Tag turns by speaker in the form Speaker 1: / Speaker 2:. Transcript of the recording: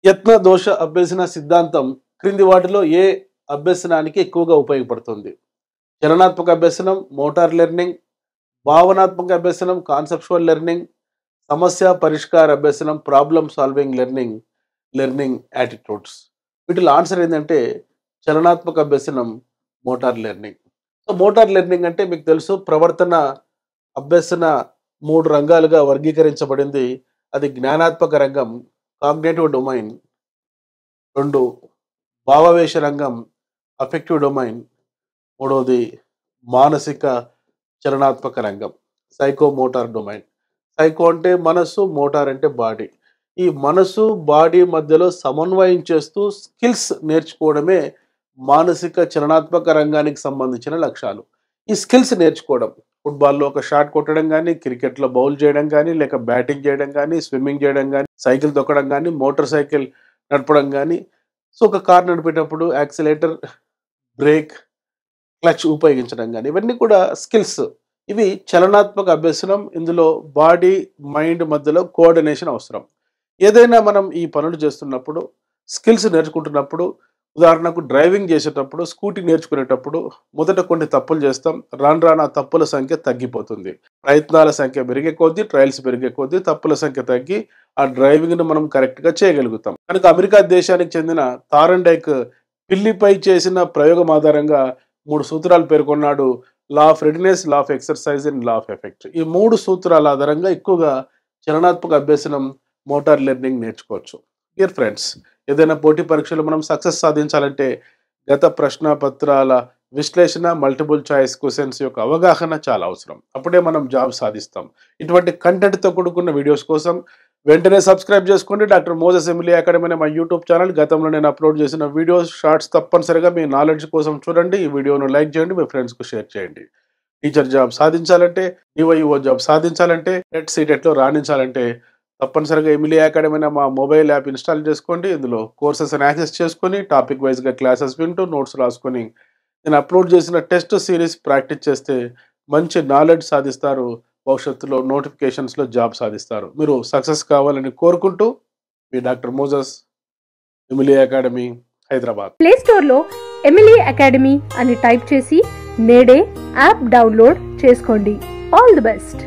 Speaker 1: యత్న దోష అభ్యసన సిద్ధాంతం క్రింది వాటిలో ఏ అభ్యసనానికి ఎక్కువగా ఉపయోగపడుతుంది? చలనాత్మక అభ్యసనం, మోటార్ లెర్నింగ్, భావనాత్మక అభ్యసనం, కాన్సెప్చువల్ లెర్నింగ్, సమస్య పరిష్కార అభ్యసనం, problem solving learning, learning attitudes. వీటిలో ఆన్సర్ ఏంటంటే చలనాత్మక అభ్యసనం, motor learning. So motor learning అంటే మీకు తెలుసు, ప్రవర్తన అభ్యసన 3 రంగాలుగా వర్గీకరించబడింది. అది జ్ఞానాత్మక రంగం, కాగ్నిటివ్ డొమైన్, 2 భావావేశ రంగం, అఫెక్టివ్ డొమైన్, 3వది మానసిక చలనాత్మక రంగం, సైకోమోటార్ డొమైన్. సైకో అంటే మనస్సు, మోటార్ అంటే బాడీ. ఈ మనసు బాడీ మధ్యలో సమన్వయం చేస్తూ స్కిల్స్ నేర్చుకోవడమే మానసిక చలనాత్మక రంగానికి సంబంధించిన లక్ష్యాలు. ఈ స్కిల్స్ నేర్చుకోవడం, ఫుట్బాల్లో ఒక షాట్ కొట్టడం కానీ, క్రికెట్లో బౌల్ చేయడం కానీ, లేక బ్యాటింగ్ చేయడం కానీ, స్విమ్మింగ్ చేయడం కానీ, సైకిల్ తొక్కడం కానీ, మోటార్ సైకిల్ నడపడం కానీ. సో ఒక కార్ నడిపేటప్పుడు యాక్సిలేటర్, బ్రేక్, క్లచ్ ఉపయోగించడం కానీ, ఇవన్నీ కూడా స్కిల్స్. ఇవి చలనాత్మక అభ్యసనం. ఇందులో బాడీ మైండ్ మధ్యలో కోఆర్డినేషన్ అవసరం. ఏదైనా మనం ఈ పనులు చేస్తున్నప్పుడు, స్కిల్స్ నేర్చుకుంటున్నప్పుడు, ఉదాహరణకు డ్రైవింగ్ చేసేటప్పుడు, స్కూటీ నేర్చుకునేటప్పుడు మొదట కొన్ని తప్పులు చేస్తాం. రాను రాను ఆ తప్పుల సంఖ్య తగ్గిపోతుంది. ప్రయత్నాల సంఖ్య పెరిగే కొద్దీ, ట్రయల్స్ పెరిగే కొద్దీ తప్పుల సంఖ్య తగ్గి ఆ డ్రైవింగ్ను మనం కరెక్ట్గా చేయగలుగుతాం. కనుక అమెరికా దేశానికి చెందిన థారండైక్ పిల్లిపై చేసిన ప్రయోగం ఆధారంగా 3 సూత్రాలు పేర్కొన్నాడు. Law of readiness, law of exercise and law of effect. ఈ 3 సూత్రాల ఆధారంగా ఎక్కువగా చలనాత్మక అభ్యసనం, మోటార్ లెర్నింగ్ నేర్చుకోవచ్చు. డియర్ ఫ్రెండ్స్, ఏదైనా పోటీ పరీక్షలు మనం సక్సెస్ సాధించాలంటే గత ప్రశ్న పత్రాల విశ్లేషణ, మల్టిపుల్ చాయిస్ క్వశ్చన్స్ యొక్క అవగాహన చాలా అవసరం. అప్పుడే మనం జాబ్ సాధిస్తాం. ఇటువంటి కంటెంట్తో కూడుకున్న వీడియోస్ కోసం వెంటనే సబ్స్క్రైబ్ చేసుకోండి. డాక్టర్ మోజెస్ ఎమిలీ అకాడమీ అనే మా యూట్యూబ్ ఛానల్. గతంలో నేను అప్లోడ్ చేసిన వీడియోస్, షార్ట్స్ తప్పనిసరిగా మీ నాలెడ్జ్ కోసం చూడండి. ఈ వీడియోను లైక్ చేయండి, మీ ఫ్రెండ్స్కు షేర్ చేయండి. టీచర్ జాబ్ సాధించాలంటే, డివైఓ జాబ్ సాధించాలంటే, నెట్ సీటెట్లో రాణించాలంటే తప్పనిసరిగా ఎమిలీ అకాడమీ అనే మా మొబైల్ యాప్ ఇన్స్టాల్ చేసుకోండి. ఇందులో కోర్సెస్ యాక్సెస్ చేసుకొని టాపిక్ వైజ్గా క్లాసెస్ వింటూ నోట్స్ రాసుకొని నేను అప్లోడ్ చేసిన టెస్ట్ సిరీస్ ప్రాక్టీస్ చేస్తే మంచి నాలెడ్జ్ సాధిస్తారు. భవిష్యత్తులో నోటిఫికేషన్స్లో జాబ్ సాధిస్తారు. మీరు సక్సెస్ కావాలని కోరుకుంటూ మీ doctor Moses, Emily Academy, Hyderabad.
Speaker 2: Play స్టోర్లో ఎమిలీ అకాడమీ అని టైప్ చేసి నేడే యాప్ డౌన్లోడ్ చేసుకోండి. All the best.